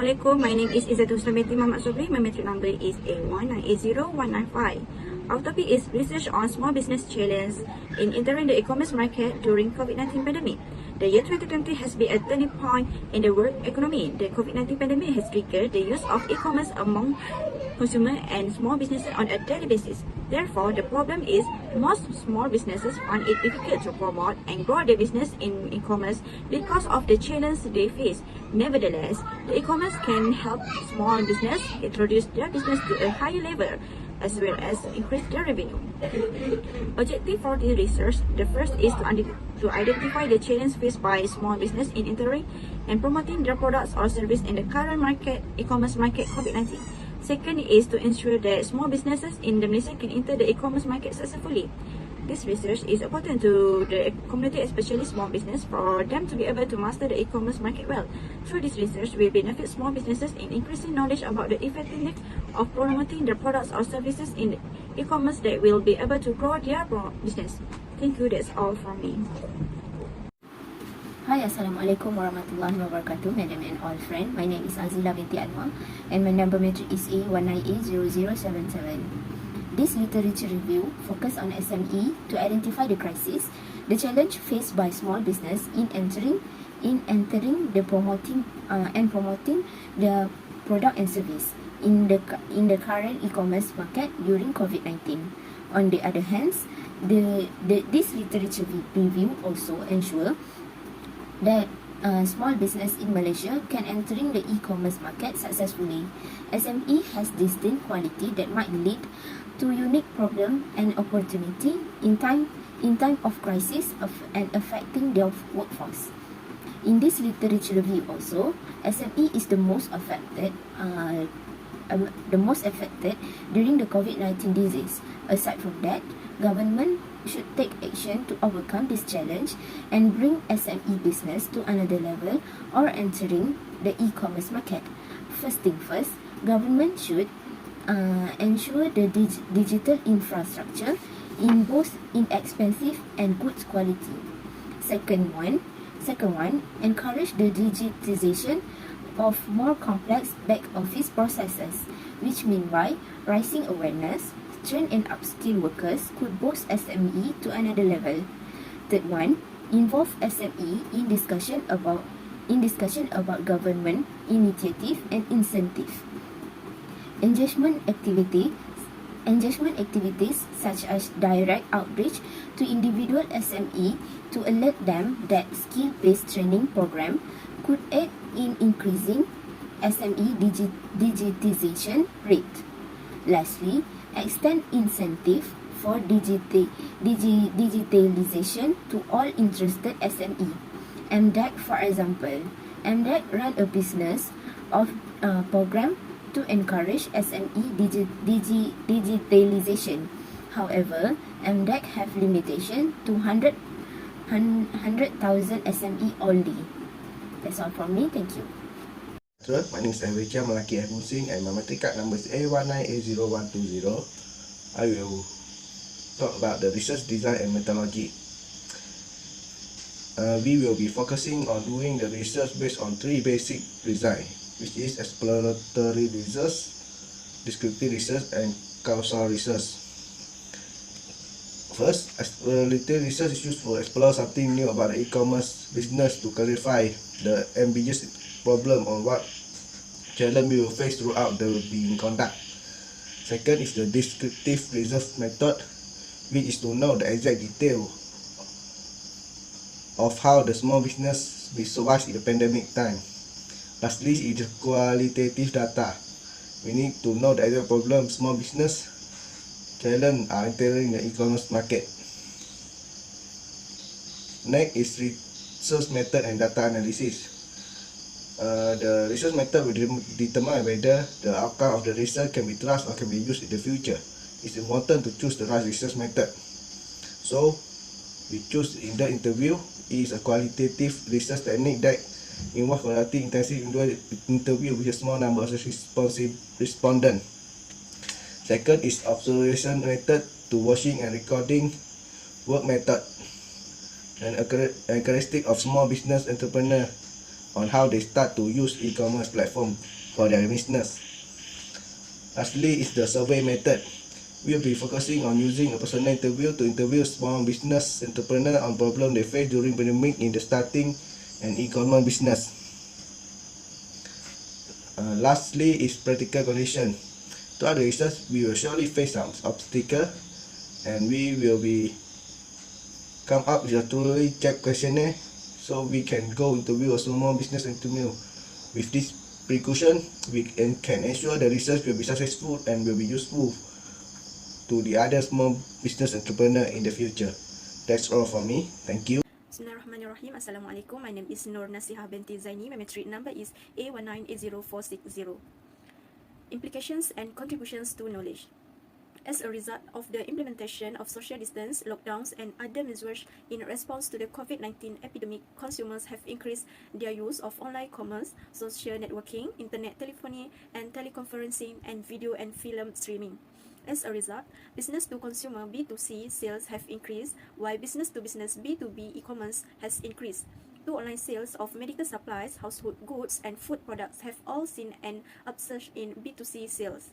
Assalamualaikum. My name is IZZATUN SOBRI. My metric number is A1980195. Our topic is research on small business challenge in entering the e-commerce market during COVID-19 pandemic. The year 2020 has been a turning point in the world economy. The COVID-19 pandemic has triggered the use of e-commerce among consumers and small businesses on a daily basis. Therefore, the problem is most small businesses find it difficult to promote and grow their business in e-commerce because of the challenges they face. Nevertheless, the e-commerce can help small business introduce their business to a higher level as well as increase their revenue. Objective for this research, the first is to identify the challenge faced by small business in entering and promoting their products or service in the current market, e-commerce market COVID-19. Second is to ensure that small businesses in the Malaysia can enter the e-commerce market successfully. This research is important to the community, especially small business, for them to be able to master the e-commerce market well. Through this research, will benefit small businesses in increasing knowledge about the effectiveness of promoting their products or services in e-commerce that will be able to grow their business. Thank you. That's all from me. Hi, Assalamualaikum warahmatullahi wabarakatuh, madam and all friend. My name is Azila binti Anuar and my number matric is A1980077. This literature review focus on SME to identify the crisis, the challenge faced by small business in entering the promoting the product and service in the current e-commerce market during COVID-19. On the other hand, this literature review also ensure that small business in Malaysia can entering the e-commerce market successfully. SME has distinct quality that might lead to unique problem and opportunity in time of crisis and affecting their workforce. In this literature review also, SME is the most affected during the COVID-19 disease. Aside from that, government should take action to overcome this challenge and bring SME business to another level or entering the e-commerce market. First thing first, government should ensure the digital infrastructure in both inexpensive and good quality. Second one, encourage the digitization of more complex back office processes, which meanwhile raising awareness, train and upskill workers could boost SME to another level. Third one, involve SME in discussion about government initiative and incentive. Engagement activities such as direct outreach to individual SME to alert them that skill-based training program could aid in increasing SME digitization rate. Lastly, extend incentive for digitalization to all interested SME. MDEC, for example, MDEC run a business of program to encourage SME digitalization. However, MDEC have limitation to 100,000 SME only. That's all from me. Thank you. My name is Azila and my matric card number is A1980120. I will talk about the research design and methodology. We will be focusing on doing the research based on three basic design, which is exploratory research, descriptive research, and causal research. First, exploratory research is used to explore something new about the e-commerce business to clarify the ambiguous problem on what challenge we will face throughout the being conduct. Second is the descriptive research method, which is to know the exact detail of how the small business will survive in the pandemic time. Lastly is the qualitative data. We need to know the exact problem small business challenge are entering the e-commerce market. Next is research method and data analysis. The research method will determine whether the outcome of the research can be trusted or can be used in the future. It's important to choose the right research method. So, we choose in the interview. It is a qualitative research technique that involves conducting intensive interview with a small number of respondents. Second is observation method to watching and recording work method. An characteristic of small business entrepreneur on how they start to use e-commerce platform for their business. Lastly is the survey method. We'll be focusing on using a personal interview to interview small business entrepreneurs on problems they face during pandemic in the starting an e-commerce business. Lastly is practical condition. Throughout the research, we will surely face some obstacles, and we will be come up with a thoroughly checked questionnaire so we can go interview a small business interview. With this precaution, we can ensure the research will be successful and will be useful to the other small business entrepreneur in the future. That's all from me. Thank you. Bismillahirrahmanirrahim. Assalamualaikum. My name is NASIHAH binti ZAINI. My metric number is A1980460. Implications and contributions to knowledge. As a result of the implementation of social distance, lockdowns, and other measures in response to the COVID-19 epidemic, consumers have increased their use of online commerce, social networking, internet telephony, and teleconferencing, and video and film streaming. As a result, business-to-consumer B2C sales have increased, while business-to-business B2B e-commerce has increased. To online sales of medical supplies, household goods, and food products have all seen an upsurge in B2C sales.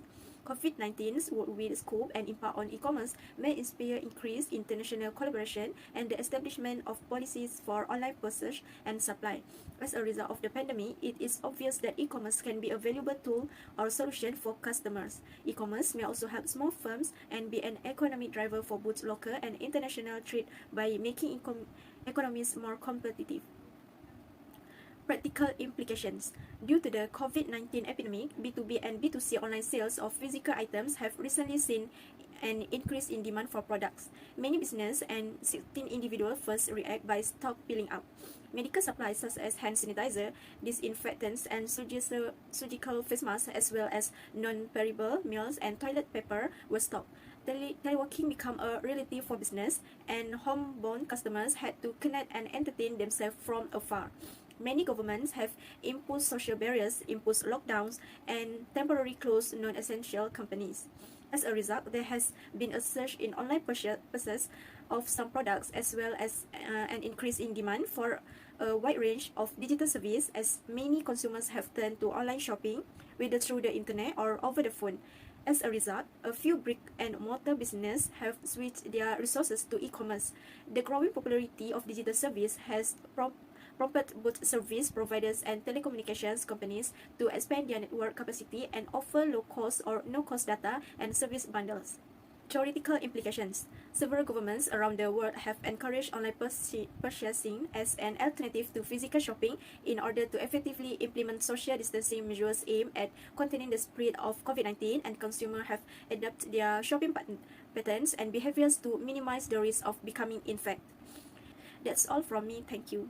COVID-19's worldwide scope and impact on e-commerce may inspire increased international collaboration and the establishment of policies for online purchase and supply. As a result of the pandemic, it is obvious that e-commerce can be a valuable tool or solution for customers. E-commerce may also help small firms and be an economic driver for both local and international trade by making economies more competitive. Practical implications. Due to the COVID-19 epidemic, B2B and B2C online sales of physical items have recently seen an increase in demand for products. Many businesses and 16 individual first react by stock piling up. Medical supplies such as hand sanitizer, disinfectants, and surgical face masks, as well as non-perishable meals and toilet paper, were stocked. Teleworking became a reality for business, and homebound customers had to connect and entertain themselves from afar. Many governments have imposed social barriers, imposed lockdowns, and temporarily closed non-essential companies. As a result, there has been a surge in online purchases of some products, as well as an increase in demand for a wide range of digital services, as many consumers have turned to online shopping, whether through the internet or over the phone. As a result, a few brick-and-mortar businesses have switched their resources to e-commerce. The growing popularity of digital service has prompted both service providers and telecommunications companies to expand their network capacity and offer low-cost or no-cost data and service bundles. Theoretical implications. Several governments around the world have encouraged online purchasing as an alternative to physical shopping in order to effectively implement social distancing measures aimed at containing the spread of COVID-19, and consumers have adapted their shopping patterns and behaviors to minimize the risk of becoming infected. That's all from me. Thank you.